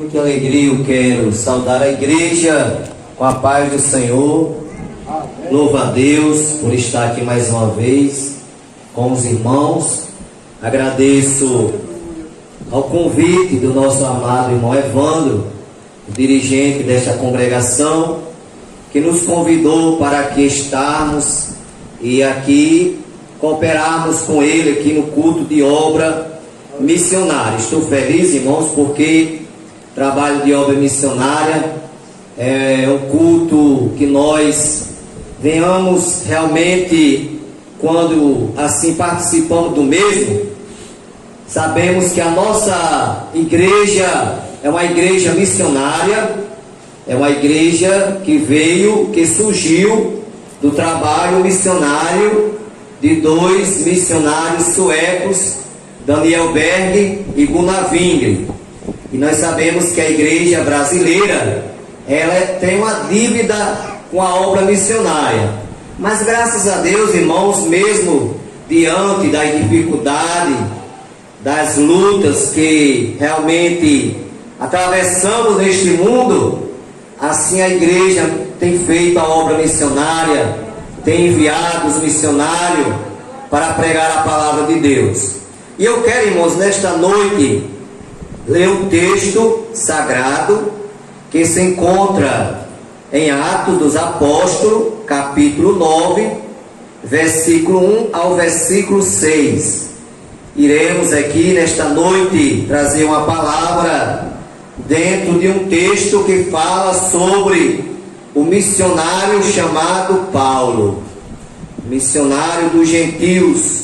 muita alegria eu quero saudar a igreja com a paz do Senhor. Louvo a Deus por estar aqui mais uma vez com os irmãos. Agradeço ao convite do nosso amado irmão Evandro, o dirigente desta congregação, que nos convidou para aqui estarmos e aqui cooperarmos com ele aqui no culto de obra missionária. Estou feliz, irmãos, porque trabalho de obra missionária é um culto que nós venhamos realmente, quando assim participamos do mesmo, sabemos que a nossa igreja é uma igreja missionária, é uma igreja que surgiu do trabalho missionário de dois missionários suecos, Daniel Berg e Gunnar Wingren. E nós sabemos que a igreja brasileira, ela tem uma dívida com a obra missionária. Mas graças a Deus, irmãos, mesmo diante da dificuldade, das lutas que realmente atravessamos neste mundo, assim a igreja tem feito a obra missionária, tem enviado os missionários para pregar a palavra de Deus. E eu quero, irmãos, nesta noite, ler um texto sagrado que se encontra em Atos dos Apóstolos, capítulo 9, versículo 1 ao versículo 6. Iremos aqui nesta noite trazer uma palavra dentro de um texto que fala sobre o missionário chamado Paulo, missionário dos gentios,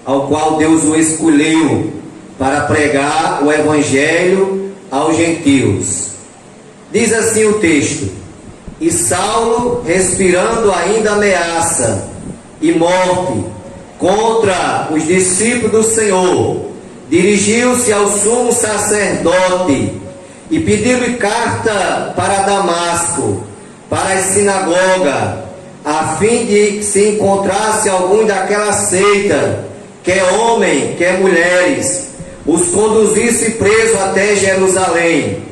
ao qual Deus o escolheu para pregar o evangelho aos gentios. Diz assim o texto: e Saulo, respirando ainda ameaça e morte contra os discípulos do Senhor, dirigiu-se ao sumo sacerdote e pediu-lhe carta para Damasco, para a sinagoga, a fim de se encontrasse algum daquela seita, quer homem, quer mulheres, os conduzisse preso até Jerusalém.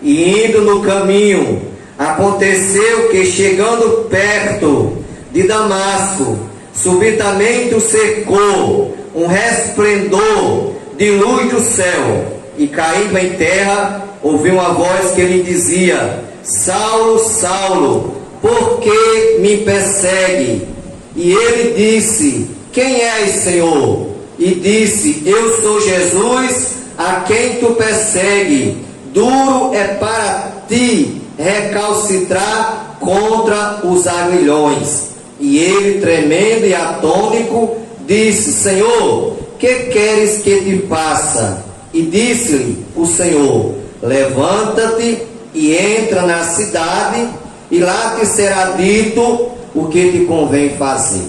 E indo no caminho, aconteceu que, chegando perto de Damasco, subitamente o cercou um resplendor de luz do céu, e caindo em terra, ouviu uma voz que lhe dizia: Saulo, Saulo, por que me persegue? E ele disse: quem és, Senhor? E disse: eu sou Jesus, a quem tu persegue. Duro é para ti recalcitrar contra os aguilhões. E ele, tremendo e atônico, disse: Senhor, que queres que te faça? E disse-lhe o Senhor: levanta-te e entra na cidade, e lá te será dito o que te convém fazer.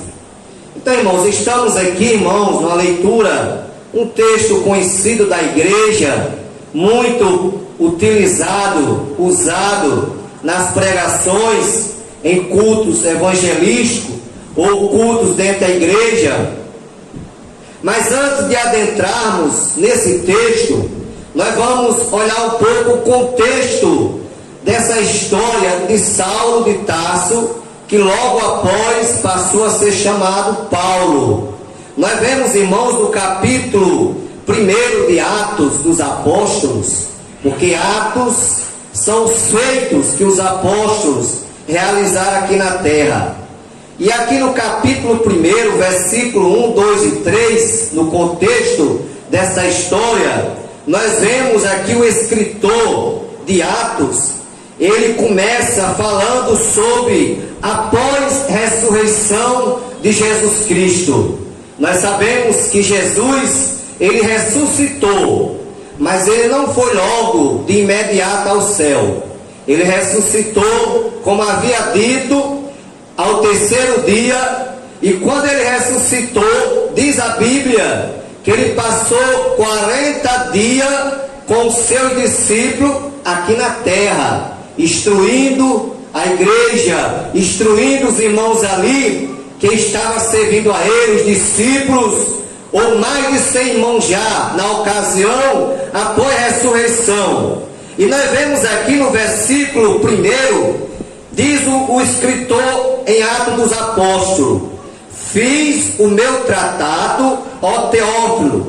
Então, irmãos, estamos aqui, irmãos, numa leitura, um texto conhecido da igreja, muito utilizado, usado nas pregações, em cultos evangelísticos ou cultos dentro da igreja. Mas antes de adentrarmos nesse texto, nós vamos olhar um pouco o contexto dessa história de Saulo de Tarso, que logo após passou a ser chamado Paulo. Nós vemos, irmãos, no capítulo 1 de Atos dos Apóstolos, porque Atos são os feitos que os apóstolos realizaram aqui na terra. E aqui no capítulo 1, versículo 1, 2 e 3, no contexto dessa história, nós vemos aqui o escritor de Atos. Ele começa falando sobre após ressurreição de Jesus Cristo. Nós sabemos que Jesus, ele ressuscitou, mas ele não foi logo de imediato ao céu. Ele ressuscitou, como havia dito, ao terceiro dia. E quando ele ressuscitou, diz a Bíblia que ele passou 40 dias com os seus discípulos aqui na terra, instruindo a igreja, instruindo os irmãos ali que estavam servindo a ele, os discípulos, ou mais de 100 irmãos já na ocasião, após a ressurreição. E nós vemos aqui no versículo 1, diz o escritor em Atos dos Apóstolos: fiz o meu tratado, ó Teófilo,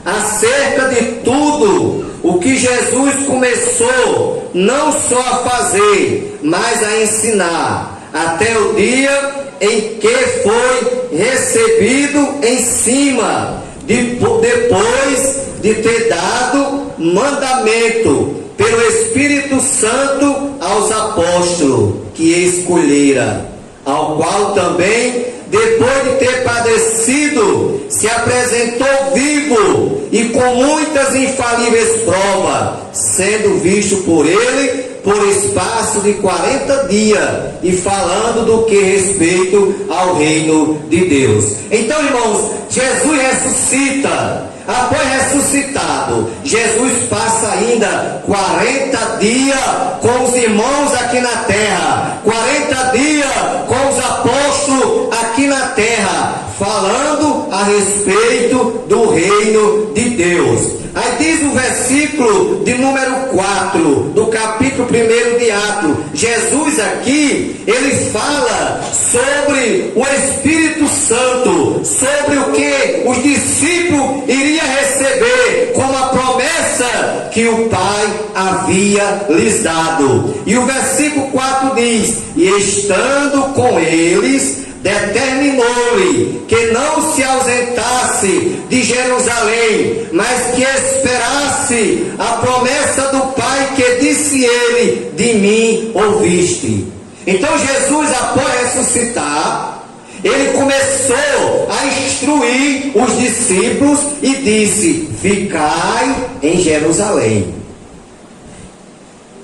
acerca de tudo o que Jesus começou não só a fazer, mas a ensinar, até o dia em que foi recebido em cima, depois de ter dado mandamento pelo Espírito Santo aos apóstolos que escolhera, ao qual também, depois de ter padecido, se apresentou vivo e com muitas infalíveis provas, sendo visto por ele por espaço de 40 dias, e falando do que respeito ao reino de Deus. Então, irmãos, Jesus ressuscita. Após ressuscitado, Jesus passa ainda 40 dias com os irmãos aqui na terra, 40 dias com os apóstolos aqui na terra, falando a respeito do reino de Deus. Aí diz o versículo de número 4 do capítulo 1 de Atos. Jesus aqui, ele fala sobre o Espírito Santo, sobre o que os discípulos iriam receber como a promessa que o Pai havia lhes dado. E o versículo 4 diz: e estando com eles, determinou-lhe que não se ausentasse de Jerusalém, mas que esperasse a promessa do Pai, que disse ele: de mim ouviste. Então Jesus, após ressuscitar, ele começou a instruir os discípulos e disse: ficai em Jerusalém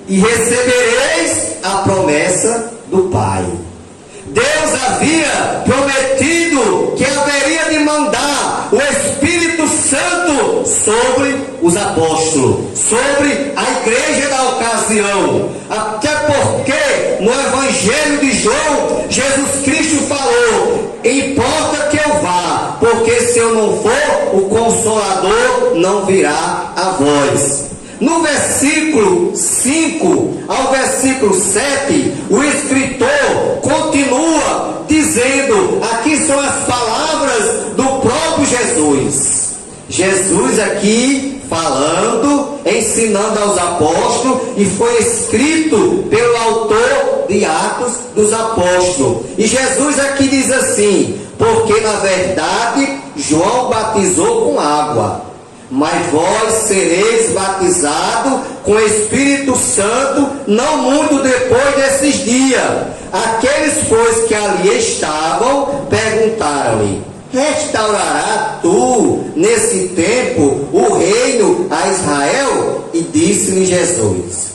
e recebereis a promessa do Pai. Deus havia prometido que haveria de mandar o Espírito Santo sobre os apóstolos, sobre a igreja da ocasião. Até porque no Evangelho de João, Jesus Cristo falou: importa que eu vá, porque se eu não for, o Consolador não virá a vós. No versículo 5 ao versículo 7, o escritor continua dizendo, aqui são as palavras do próprio Jesus. Jesus aqui falando, ensinando aos apóstolos, e foi escrito pelo autor de Atos dos Apóstolos. E Jesus aqui diz assim: porque na verdade João batizou com água, mas vós sereis batizados com o Espírito Santo não muito depois desses dias. Aqueles, pois, que ali estavam, perguntaram-lhe: restaurará tu nesse tempo o reino a Israel? E disse-lhe Jesus: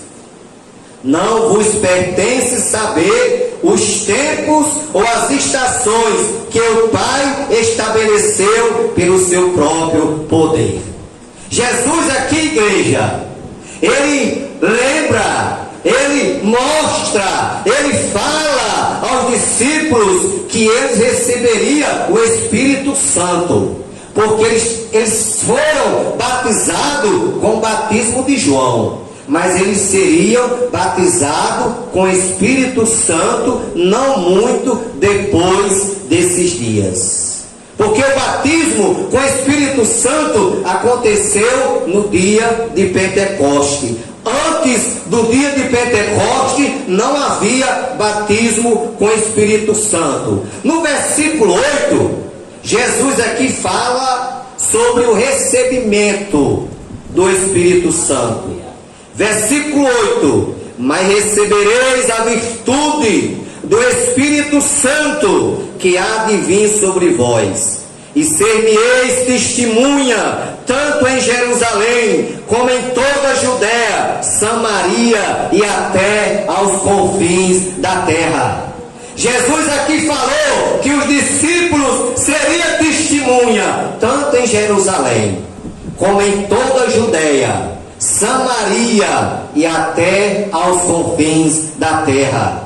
não vos pertence saber os tempos ou as estações que o Pai estabeleceu pelo seu próprio poder. Jesus aqui, igreja, ele lembra, ele mostra, ele fala aos discípulos que eles receberiam o Espírito Santo, porque eles foram batizados com o batismo de João, mas eles seriam batizados com o Espírito Santo não muito depois desses dias. Porque o batismo com o Espírito Santo aconteceu no dia de Pentecoste. Antes do dia de Pentecoste não havia batismo com o Espírito Santo. No versículo 8, Jesus aqui fala sobre o recebimento do Espírito Santo. Versículo 8: mas recebereis a virtude do Espírito Santo que há de vir sobre vós, e ser-me-eis testemunha, tanto em Jerusalém, como em toda a Judéia, Samaria e até aos confins da terra. Jesus aqui falou que os discípulos seriam testemunha, tanto em Jerusalém, como em toda a Judéia, Samaria e até aos confins da terra.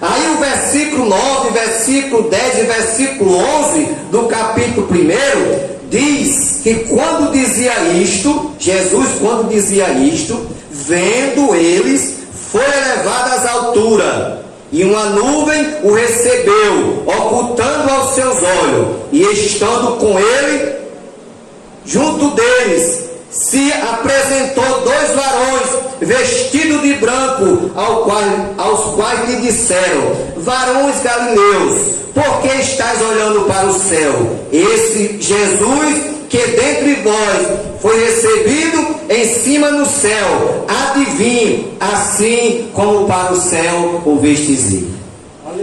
Aí o versículo 9, versículo 10 e versículo 11 do capítulo 1 diz que quando dizia isto, Jesus quando dizia isto, vendo eles, foi elevado às alturas, e uma nuvem o recebeu, ocultando aos seus olhos, e estando com ele, junto deles, se apresentou 2 varões, vestidos de branco, aos quais lhe disseram: varões galileus, por que estáis olhando para o céu? Esse Jesus que dentre vós foi recebido em cima no céu, há de vir, assim como para o céu o vistes ir.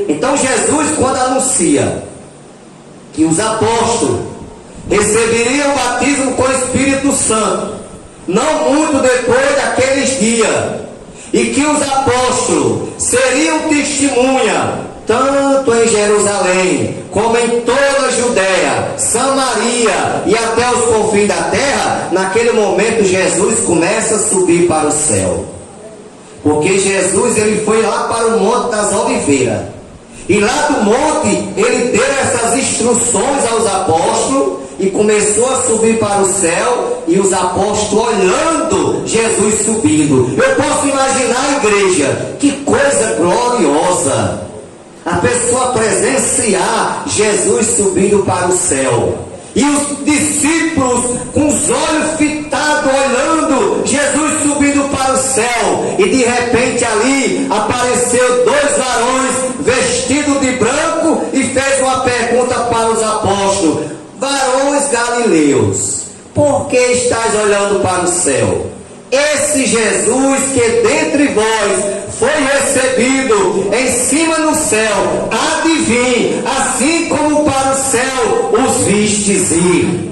Então Jesus, quando anuncia que os apóstolos receberiam o batismo com o Espírito Santo, não muito depois daqueles dias, e que os apóstolos seriam testemunha, tanto em Jerusalém, como em toda a Judéia, Samaria e até os confins da terra, naquele momento Jesus começa a subir para o céu. Porque Jesus, ele foi lá para o Monte das Oliveiras. E lá do monte, ele deu essas instruções aos apóstolos e começou a subir para o céu, e os apóstolos olhando Jesus subindo. Eu posso imaginar a igreja, que coisa gloriosa, a pessoa presenciar Jesus subindo para o céu, e os discípulos com os olhos fitados olhando Jesus subindo para o céu, e de repente ali apareceu 2 varões vestidos de branco e fez uma pergunta para os apóstolos: varões galileus, por que estáis olhando para o céu? Esse Jesus que dentre vós foi recebido em cima no céu, há de vir, assim como para o céu os vistes ir.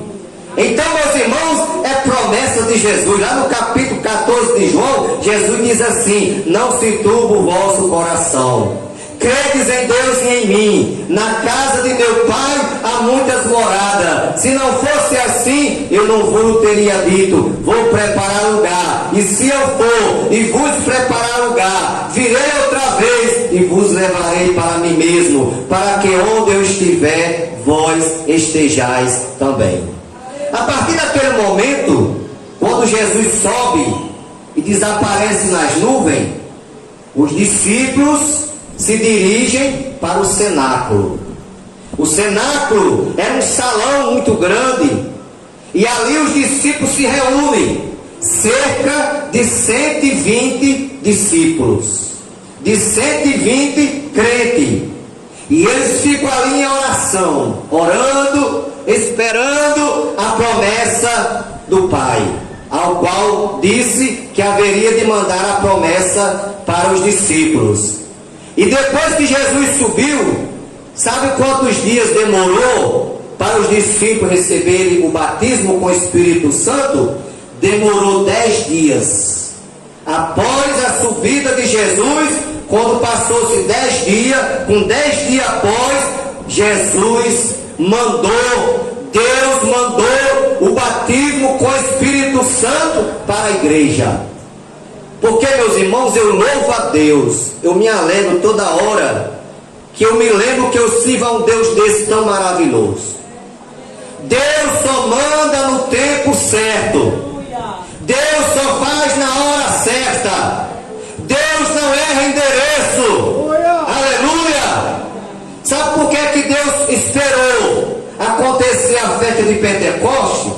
Então, meus irmãos, é promessa de Jesus. Lá no capítulo 14 de João, Jesus diz assim: não se turbe o vosso coração. Credes em Deus e em mim. Na casa de meu Pai há muitas moradas. Se não fosse assim, eu não vos teria dito: vou preparar lugar. E se eu for e vos preparar lugar, virei outra vez e vos levarei para mim mesmo, para que onde eu estiver, vós estejais também. A partir daquele momento, quando Jesus sobe e desaparece nas nuvens, os discípulos se dirigem para o cenáculo. O cenáculo era um salão muito grande, e ali os discípulos se reúnem, cerca de 120 discípulos, de 120 crentes, e eles ficam ali em oração, orando, esperando a promessa do Pai, ao qual disse que haveria de mandar a promessa para os discípulos. E depois que Jesus subiu, sabe quantos dias demorou para os discípulos receberem o batismo com o Espírito Santo? Demorou 10 dias. Após a subida de Jesus, quando passou-se 10 dias, com 10 dias após, Jesus Deus mandou o batismo com o Espírito Santo para a igreja. Porque, meus irmãos, eu louvo a Deus, eu me alegro toda hora, que eu me lembro que eu sirvo a um Deus desse tão maravilhoso. Deus só manda no tempo certo, Deus só faz na hora certa, Deus não erra endereço, aleluia. Sabe por que Deus esperou acontecer a festa de Pentecoste?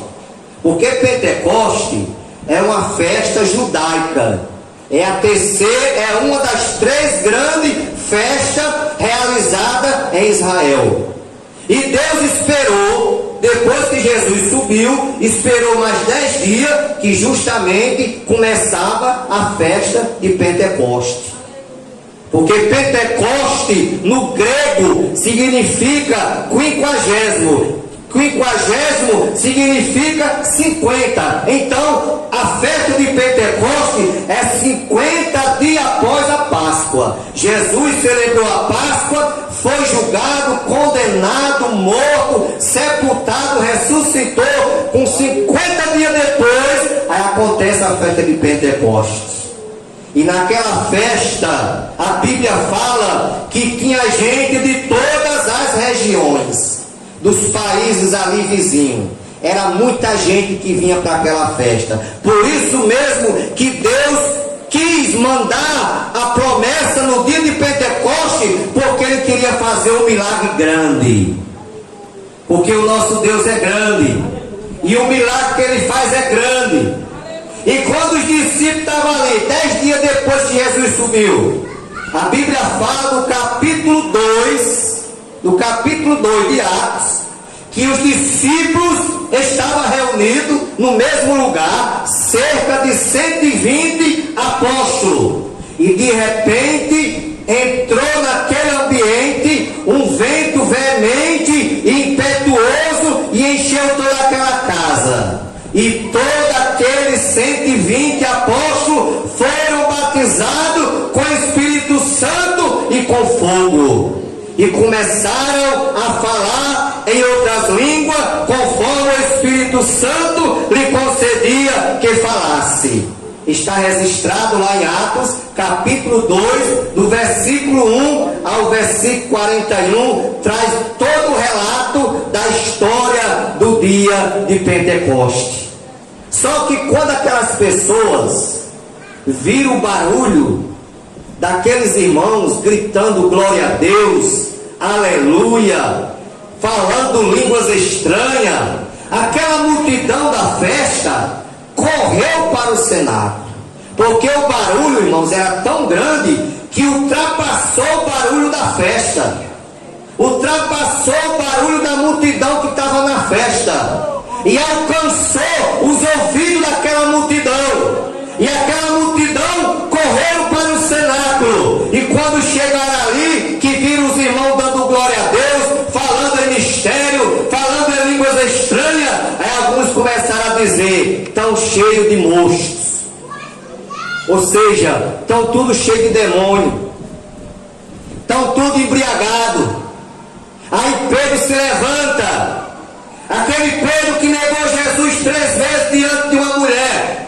Porque Pentecoste é uma festa judaica, é uma das 3 grandes festas realizadas em Israel. E Deus esperou, depois que Jesus subiu, esperou mais 10 dias, que justamente começava a festa de Pentecoste. Porque Pentecoste no grego significa 50. 50 significa 50. Então a festa de Pentecoste é 50 dias após a Páscoa. Jesus celebrou a Páscoa, foi julgado, condenado, morto, sepultado, ressuscitou. Com 50 dias depois, aí acontece a festa de Pentecoste. E naquela festa, a Bíblia fala que tinha gente de todas as regiões, dos países ali vizinhos. era muita gente que vinha para aquela festa. Por isso mesmo que Deus quis mandar a promessa no dia de Pentecoste, porque Ele queria fazer um milagre grande. Porque o nosso Deus é grande, e o milagre que Ele faz é grande. E quando os discípulos estavam ali, 10 dias depois que Jesus subiu, a Bíblia fala do capítulo 2 de Atos, que os discípulos estavam reunidos no mesmo lugar, cerca de 120 apóstolos, e de repente entrou naquele ambiente um vento veemente e impetuoso e encheu toda aquela casa, e todos aqueles 120 apóstolos foram batizados com o Espírito Santo e com fogo, e começaram a falar em outras línguas, conforme o Espírito Santo lhe concedia que falasse. Está registrado lá em Atos, capítulo 2, do versículo 1 ao versículo 41, traz todo o relato da história do dia de Pentecoste. Só que quando aquelas pessoas viram o barulho daqueles irmãos gritando glória a Deus, aleluia, falando línguas estranhas, aquela multidão da festa correu para o cenáculo, porque o barulho, irmãos, era tão grande que ultrapassou o barulho da festa, ultrapassou o barulho da multidão que estava na festa, e alcançou os ouvidos daquela multidão, e aquela multidão correu para o cenáculo. E quando chegaram ali, que viram os irmãos dando glória a Deus, falando em mistério, falando em línguas estranhas, aí alguns começaram a dizer: estão cheios de monstros, ou seja, estão tudo cheio de demônio, estão tudo embriagado. Aí Pedro se levanta, aquele Pedro que negou Jesus 3 vezes diante de uma mulher.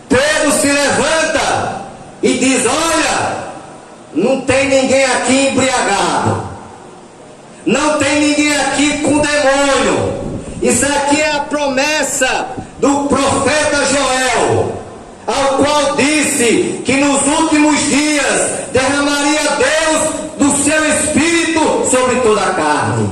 Pedro se levanta e diz: olha, não tem ninguém aqui embriagado, não tem ninguém aqui com demônio. Isso aqui é a promessa do profeta Joel, ao qual disse que nos últimos dias derramaria Deus do seu Espírito sobre toda a carne.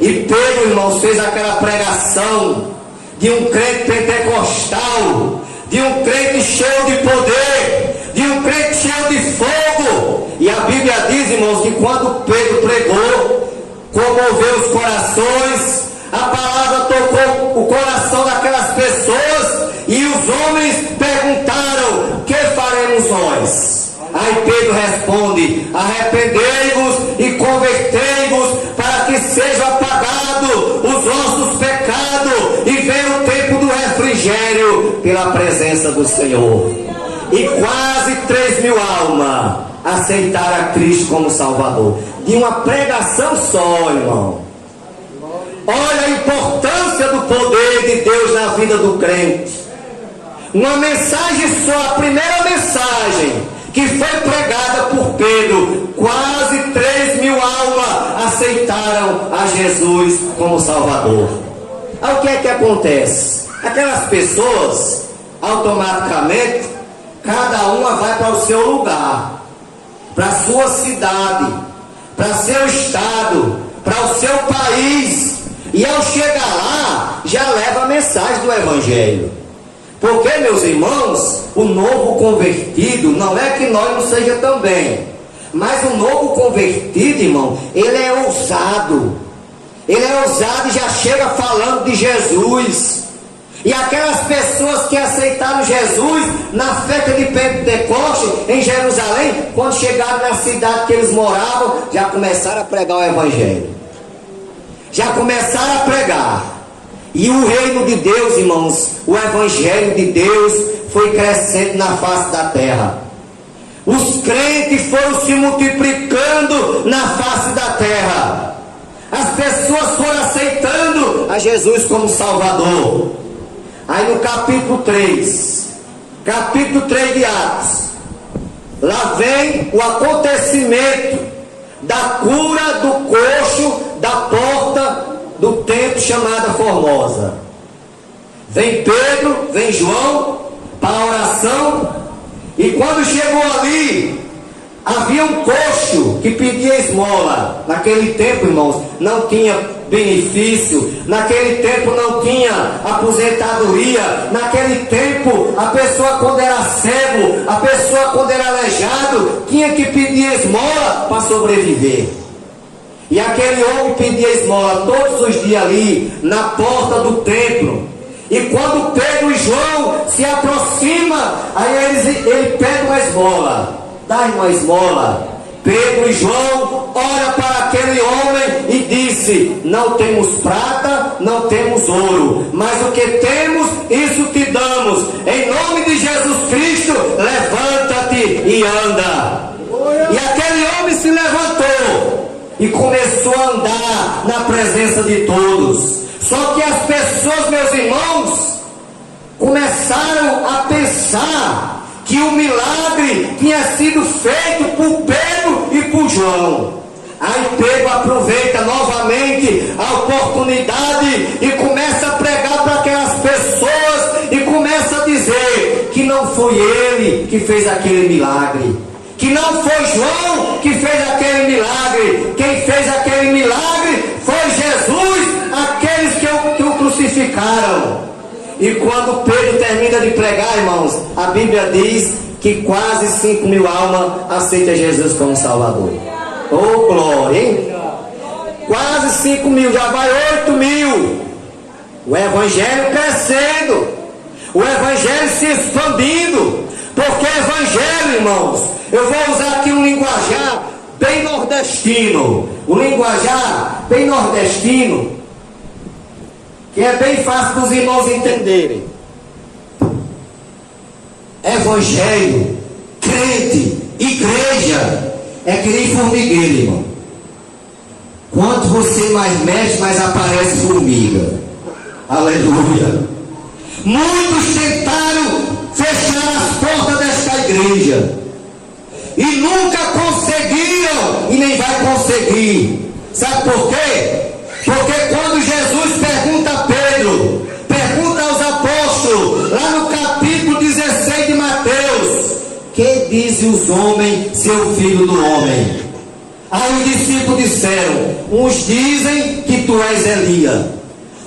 E Pedro, irmãos, fez aquela pregação de um crente pentecostal, de um crente cheio de poder, de um crente cheio de fogo. E a Bíblia diz, irmãos, que quando Pedro pregou, comoveu os corações, a palavra tocou o coração daquelas pessoas, e os homens perguntaram: que faremos nós? Aí Pedro responde: arrependei-vos e convertei-vos, para que sejam apagados os vossos pecados e venha o tempo do refrigério pela presença do Senhor. E quase 3.000 almas aceitaram a Cristo como Salvador, de uma pregação só, irmão. Olha a importância do poder de Deus na vida do crente. Uma mensagem só, a primeira mensagem que foi pregada por Pedro, quase 3.000 almas aceitaram a Jesus como Salvador. Aí o que é que acontece? Aquelas pessoas, automaticamente, cada uma vai para o seu lugar, para a sua cidade, para seu estado, para o seu país, e ao chegar lá, já leva a mensagem do Evangelho. Porque, meus irmãos, o novo convertido, não é que nós não seja também, mas o novo convertido, irmão, ele é ousado. Ele é ousado e já chega falando de Jesus. E aquelas pessoas que aceitaram Jesus na festa de Pentecoste em Jerusalém, quando chegaram na cidade que eles moravam, já começaram a pregar o Evangelho. Já começaram a pregar. E o reino de Deus, irmãos, o Evangelho de Deus foi crescendo na face da terra. Os crentes foram se multiplicando na face da terra. As pessoas foram aceitando a Jesus como Salvador. Aí no capítulo 3 de Atos, lá vem o acontecimento da cura do coxo da porta do templo chamada Formosa. Vem Pedro, vem João para a oração. E quando chegou ali, havia um coxo que pedia esmola. Naquele tempo, irmãos, não tinha benefício, naquele tempo não tinha aposentadoria, naquele tempo a pessoa quando era cego, a pessoa quando era aleijado, tinha que pedir esmola para sobreviver. E aquele homem pedia esmola todos os dias ali, na porta do templo. E quando Pedro e João se aproximam, aí ele pede uma esmola. Dá uma esmola. Pedro e João olham para aquele homem e disse: não temos prata, não temos ouro, mas o que temos, isso te damos. Em nome de Jesus Cristo, levanta-te e anda. E aquele homem se levantou e começou a andar na presença de todos. Só que as pessoas, meus irmãos, começaram a pensar que o milagre tinha sido feito por Pedro e por João. Aí Pedro aproveita novamente a oportunidade e começa a pregar para aquelas pessoas e começa a dizer que não foi ele que fez aquele milagre, que não foi João que fez aquele milagre. Quem fez aquele milagre foi Jesus, aqueles que o crucificaram. E quando Pedro termina de pregar, irmãos, a Bíblia diz que quase 5.000 almas aceitam Jesus como Salvador. Oh, glória, hein? Quase 5.000, já vai 8.000. O Evangelho crescendo, o Evangelho se expandindo. Porque Evangelho, irmãos, eu vou usar aqui um linguajar bem nordestino. O linguajar bem nordestino, que é bem fácil dos irmãos entenderem. Evangelho, crente, igreja, é que nem formigueiro, irmão. Quanto você mais mexe, mais aparece formiga. Aleluia. Muitos tentaram fechar as portas desta igreja e nunca conseguiram, e nem vai conseguir. Sabe por quê? Porque quando Jesus pergunta a Pedro, pergunta aos apóstolos, lá no capítulo 16 de Mateus: que dizem os homens ser o filho do homem? Aí os discípulos disseram: uns dizem que tu és Elias,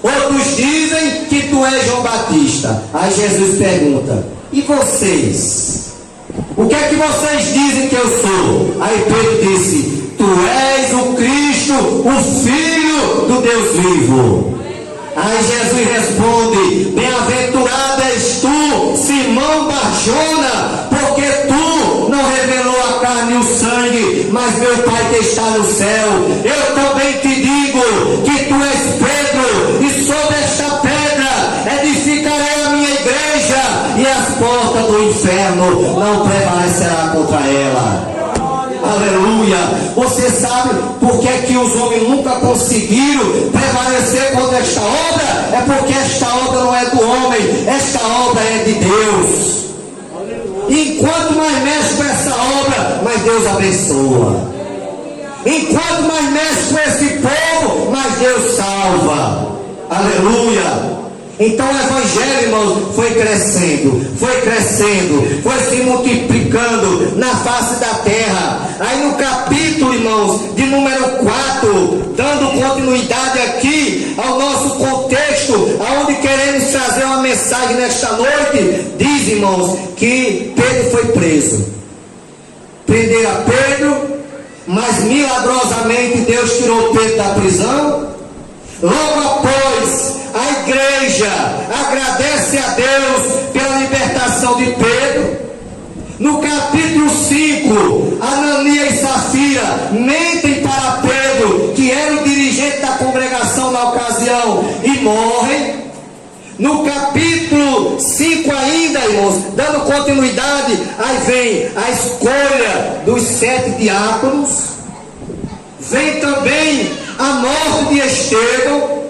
outros dizem que tu és João Batista. Aí Jesus pergunta: e vocês? O que é que vocês dizem que eu sou? Aí Pedro disse: tu és o Cristo, o Filho do Deus vivo. Aí Jesus responde: bem-aventurado és tu, Simão Barjona, porque tu não revelou a carne e o sangue, mas meu Pai que está no céu. Eu também te digo que tu és Pedro, e sobre esta pedra edificarei a minha igreja, e as portas do inferno não prevalecerá contra ela. Aleluia. Você sabe por que os homens nunca conseguiram prevalecer contra esta obra? É porque esta obra não é do homem, esta obra é de Deus. Enquanto mais mexe com essa obra, mais Deus abençoa. Enquanto mais mexe com esse povo, mais Deus salva. Aleluia. Então o Evangelho, irmãos, foi crescendo, foi se multiplicando na face da terra. Aí no capítulo, irmãos, de número 4, dando continuidade aqui ao nosso contexto, aonde queremos trazer uma mensagem nesta noite, diz, irmãos, que Pedro foi preso. Prenderam a Pedro, mas milagrosamente Deus tirou Pedro da prisão. Logo após, a igreja agradece a Deus pela libertação de Pedro. No capítulo 5, Ananias e Safira mentem para Pedro, que era o dirigente da congregação na ocasião, e morrem. No capítulo 5 ainda, irmãos, dando continuidade, aí vem a escolha dos 7 diáconos. Vem também a morte de Estevão,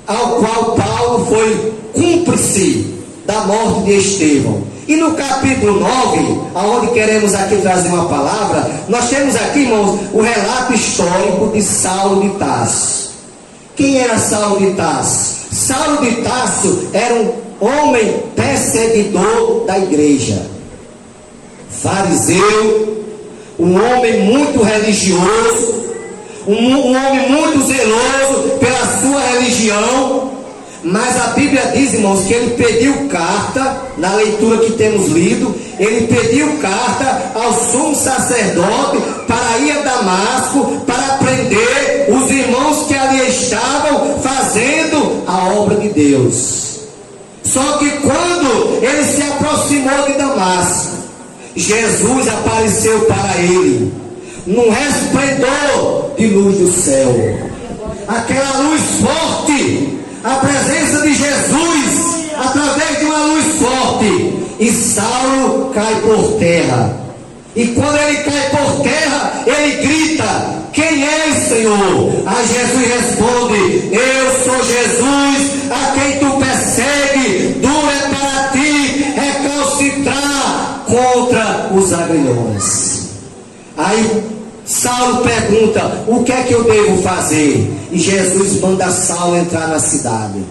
ao qual Paulo foi cúmplice da morte de Estevão. E no capítulo 9, aonde queremos aqui trazer uma palavra, nós temos aqui, irmãos, o relato histórico de Saulo de Tarso. Quem era Saulo de Tarso? Saulo de Tarso era um homem perseguidor da igreja, fariseu, um homem muito religioso, um homem muito zeloso pela sua religião. Mas a Bíblia diz, irmãos, que ele pediu carta, na leitura que temos lido, ele pediu carta ao sumo sacerdote para ir a Damasco, para prender os irmãos que ali estavam fazendo a obra de Deus. Só que quando ele se aproximou de Damasco, Jesus apareceu para ele num resplendor de luz do céu, aquela luz forte, a presença de Jesus através de uma luz forte, e Saulo cai por terra. E quando ele cai por terra, ele grita: quem és, Senhor? A Jesus responde: eu sou Jesus a quem tu persegue. Duro é para ti recalcitrar contra os agrilhões. Aí Saulo pergunta: o que é que eu devo fazer? E Jesus manda Saulo entrar na cidade.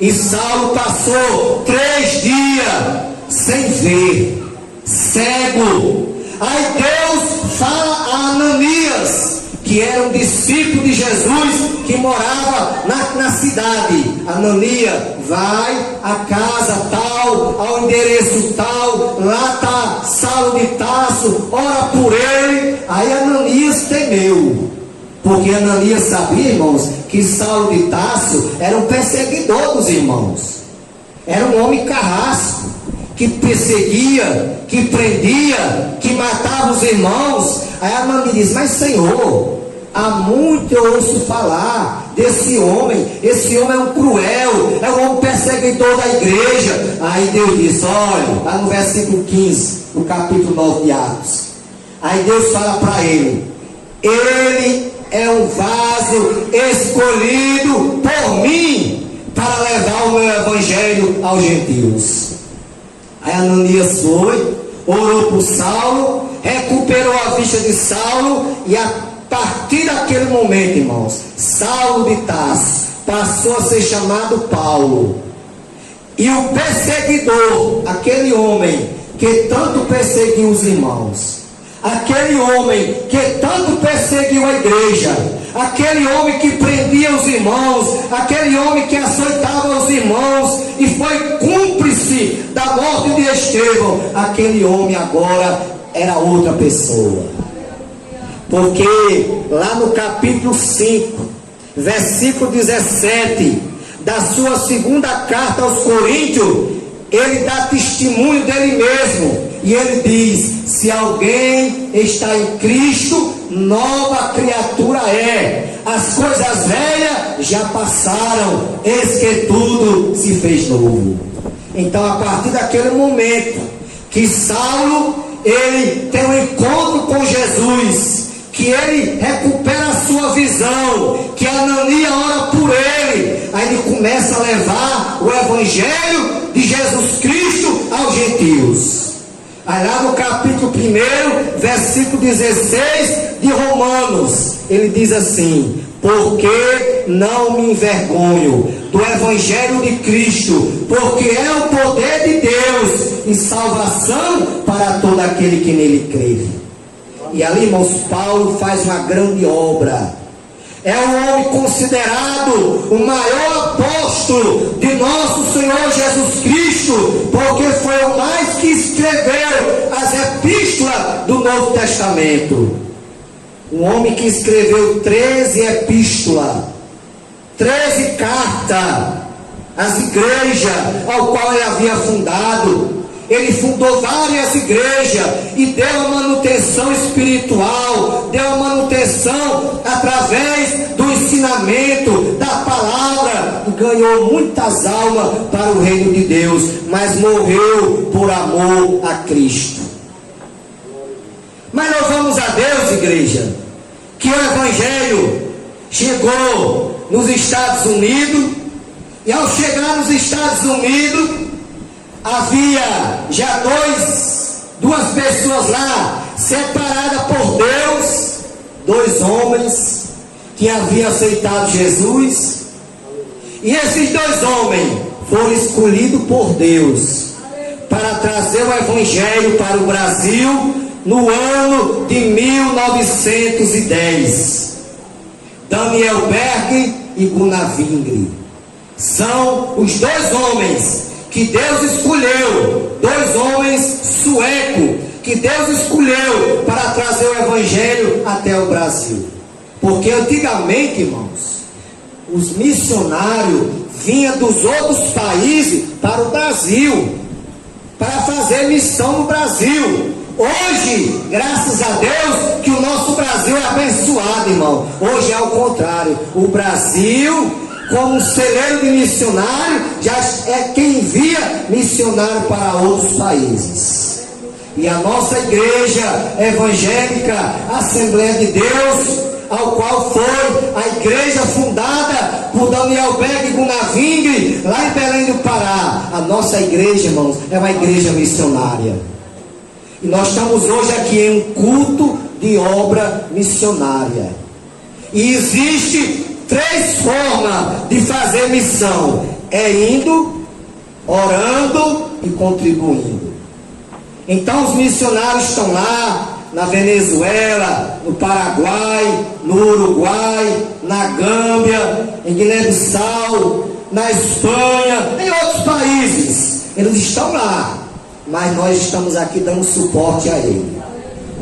E Saulo passou 3 dias sem ver, cego. Aí Deus fala a Ananias, que era um discípulo de Jesus, que morava na cidade. Ananias, vai à casa tal, ao endereço tal, lá está Saulo de Tarso, ora por ele. Aí Ananias temeu, porque Ananias sabia, irmãos, que Saulo de Tarso era um perseguidor dos irmãos, era um homem carrasco, que perseguia, que prendia, que matava os irmãos. Aí Ananias diz: mas Senhor, há muito eu ouço falar desse homem, esse homem é um cruel, é um homem perseguidor da igreja. Aí Deus diz: olha, lá no versículo 15, no capítulo 9 de Atos, aí Deus fala para ele: ele é um vaso escolhido por mim para levar o meu evangelho aos gentios. Aí Ananias foi, orou por Saulo, recuperou a vista de Saulo, e a partir daquele momento, irmãos, Saulo de Tarso passou a ser chamado Paulo. E o perseguidor, aquele homem que tanto perseguiu os irmãos, aquele homem que tanto perseguiu a igreja, aquele homem que prendia os irmãos, aquele homem que açoitava os irmãos e foi cúmplice da morte de Estevão, aquele homem agora era outra pessoa. Porque lá no capítulo 5, versículo 17 da sua segunda carta aos Coríntios, ele dá testemunho dele mesmo. E ele diz: se alguém está em Cristo, nova criatura é. As coisas velhas já passaram, eis que tudo se fez novo. Então, a partir daquele momento que Saulo, ele tem um encontro com Jesus, que ele recupera a sua visão, que Ananias ora por ele, aí ele começa a levar o evangelho de Jesus Cristo aos gentios. Aí lá no capítulo 1, versículo 16 de Romanos, ele diz assim: porque não me envergonho do evangelho de Cristo, porque é o poder de Deus e salvação para todo aquele que nele crê. E ali, irmãos, Paulo faz uma grande obra. É um homem considerado o maior apóstolo de nosso Senhor Jesus Cristo, porque foi o mais que escreveu as epístolas do Novo Testamento. Um homem que escreveu 13 epístolas, 13 cartas às igrejas ao qual ele havia fundado. Ele fundou várias igrejas e deu a manutenção espiritual, deu a manutenção através do ensinamento, da palavra, e ganhou muitas almas para o reino de Deus, mas morreu por amor a Cristo. Mas louvamos a Deus, igreja, que o evangelho chegou nos Estados Unidos, e ao chegar nos Estados Unidos, havia já duas pessoas lá, separadas por Deus, 2 homens que haviam aceitado Jesus, E esses dois homens foram escolhidos por Deus para trazer o Evangelho para o Brasil no ano de 1910. Daniel Berg e Gunnar Wingre são os dois homens que Deus escolheu, dois homens suecos que Deus escolheu para trazer o Evangelho até o Brasil. Porque antigamente, irmãos, os missionários vinham dos outros países para o Brasil, para fazer missão no Brasil. Hoje, graças a Deus, que o nosso Brasil é abençoado, irmão. Hoje é o contrário. O Brasil, como um celeiro de missionário, já é quem envia missionário para outros países. E a nossa igreja evangélica, Assembleia de Deus, ao qual foi a igreja fundada por Daniel Berg e Gunnar Wingre, lá em Belém do Pará. A nossa igreja, irmãos, é uma igreja missionária. E nós estamos hoje aqui em um culto de obra missionária. E existe 3 formas de fazer missão: é indo, orando e contribuindo. Então os missionários estão lá na Venezuela, no Paraguai, no Uruguai, na Gâmbia, em Guiné-Bissau, na Espanha, em outros países. Eles estão lá, mas nós estamos aqui dando suporte a eles,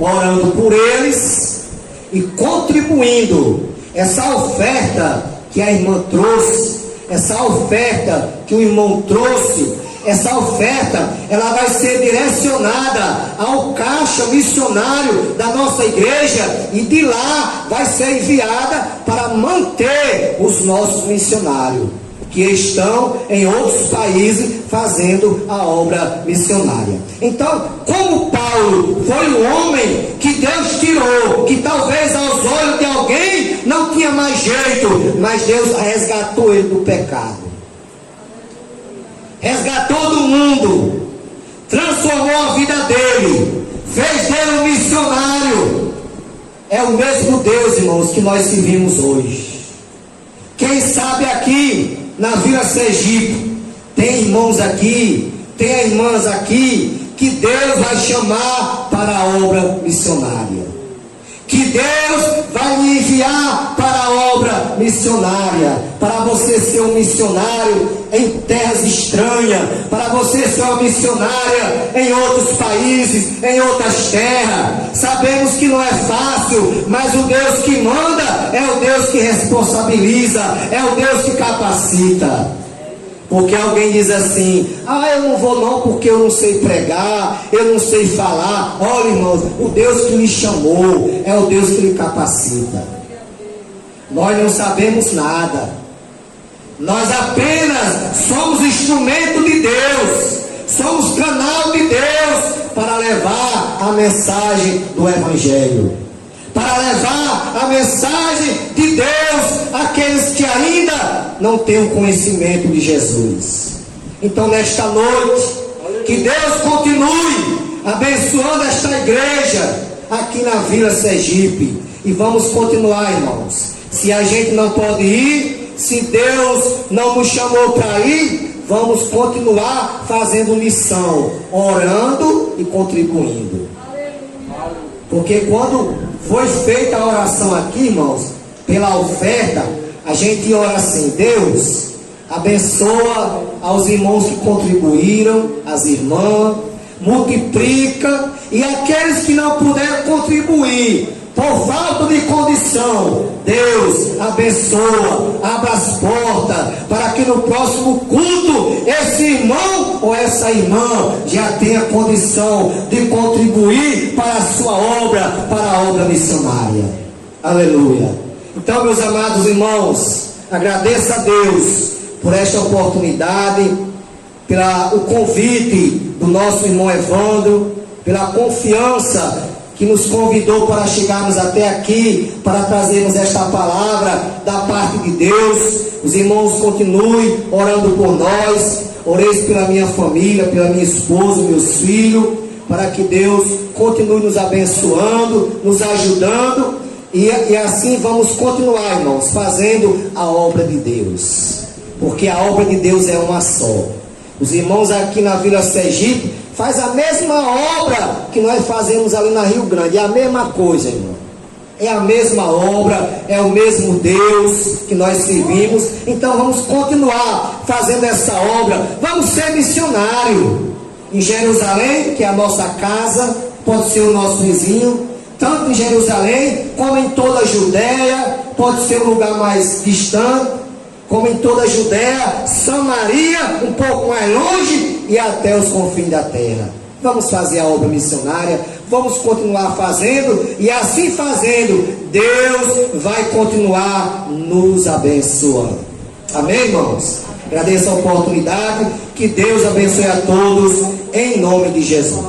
orando por eles e contribuindo. Essa oferta que a irmã trouxe, essa oferta que o irmão trouxe, essa oferta, ela vai ser direcionada ao caixa missionário da nossa igreja, e de lá vai ser enviada para manter os nossos missionários que estão em outros países fazendo a obra missionária. Então, como Paulo foi um homem que Deus tirou, que talvez aos olhos de alguém não tinha mais jeito, mas Deus resgatou ele do pecado, resgatou do mundo, transformou a vida dele, fez dele um missionário. É o mesmo Deus, irmãos, que nós servimos hoje. Quem sabe aqui na Vila Sergipe tem irmãos aqui, tem irmãs aqui, que Deus vai chamar para a obra missionária, que Deus vai me enviar para a obra missionária, para você ser um missionário em terras estranhas, para você ser uma missionária em outros países, em outras terras. Sabemos que não é fácil, mas o Deus que manda é o Deus que responsabiliza, é o Deus que capacita. Porque alguém diz assim: eu não vou não porque eu não sei pregar, eu não sei falar. Olha, irmãos, o Deus que lhe chamou é o Deus que lhe capacita. Nós não sabemos nada, nós apenas somos instrumento de Deus, somos canal de Deus para levar a mensagem do Evangelho, para levar a mensagem de Deus àqueles que ainda não têm o conhecimento de Jesus. Então, nesta noite, que Deus continue abençoando esta igreja aqui na Vila Sergipe. E vamos continuar, irmãos. Se a gente não pode ir, se Deus não nos chamou para ir, vamos continuar fazendo missão, orando e contribuindo. Porque quando foi feita a oração aqui, irmãos, pela oferta, a gente ora assim: Deus, abençoa aos irmãos que contribuíram, as irmãs, multiplica, e aqueles que não puderam contribuir por falta de condição, Deus abençoa, abra as portas, para que no próximo culto esse irmão ou essa irmã já tenha condição de contribuir para a sua obra, para a obra missionária. Aleluia. Então, meus amados irmãos, agradeço a Deus por esta oportunidade, pelo convite do nosso irmão Evandro, pela confiança que nos convidou para chegarmos até aqui, para trazermos esta palavra da parte de Deus. Os irmãos continuem orando por nós, orei pela minha família, pela minha esposa, meus filhos, para que Deus continue nos abençoando, nos ajudando, e assim vamos continuar, irmãos, fazendo a obra de Deus. porque a obra de Deus é uma só. Os irmãos aqui na Vila Sergipe faz a mesma obra que nós fazemos ali na Rio Grande, é a mesma coisa, irmão. É a mesma obra, é o mesmo Deus que nós servimos. Então vamos continuar fazendo essa obra. Vamos ser missionário em Jerusalém, que é a nossa casa, pode ser o nosso vizinho, tanto em Jerusalém como em toda a Judéia, pode ser um lugar mais distante, como em toda a Judéia, Samaria, um pouco mais longe e até os confins da terra. Vamos fazer a obra missionária, vamos continuar fazendo, e assim fazendo, Deus vai continuar nos abençoando. Amém, irmãos? Agradeço a oportunidade, que Deus abençoe a todos, em nome de Jesus.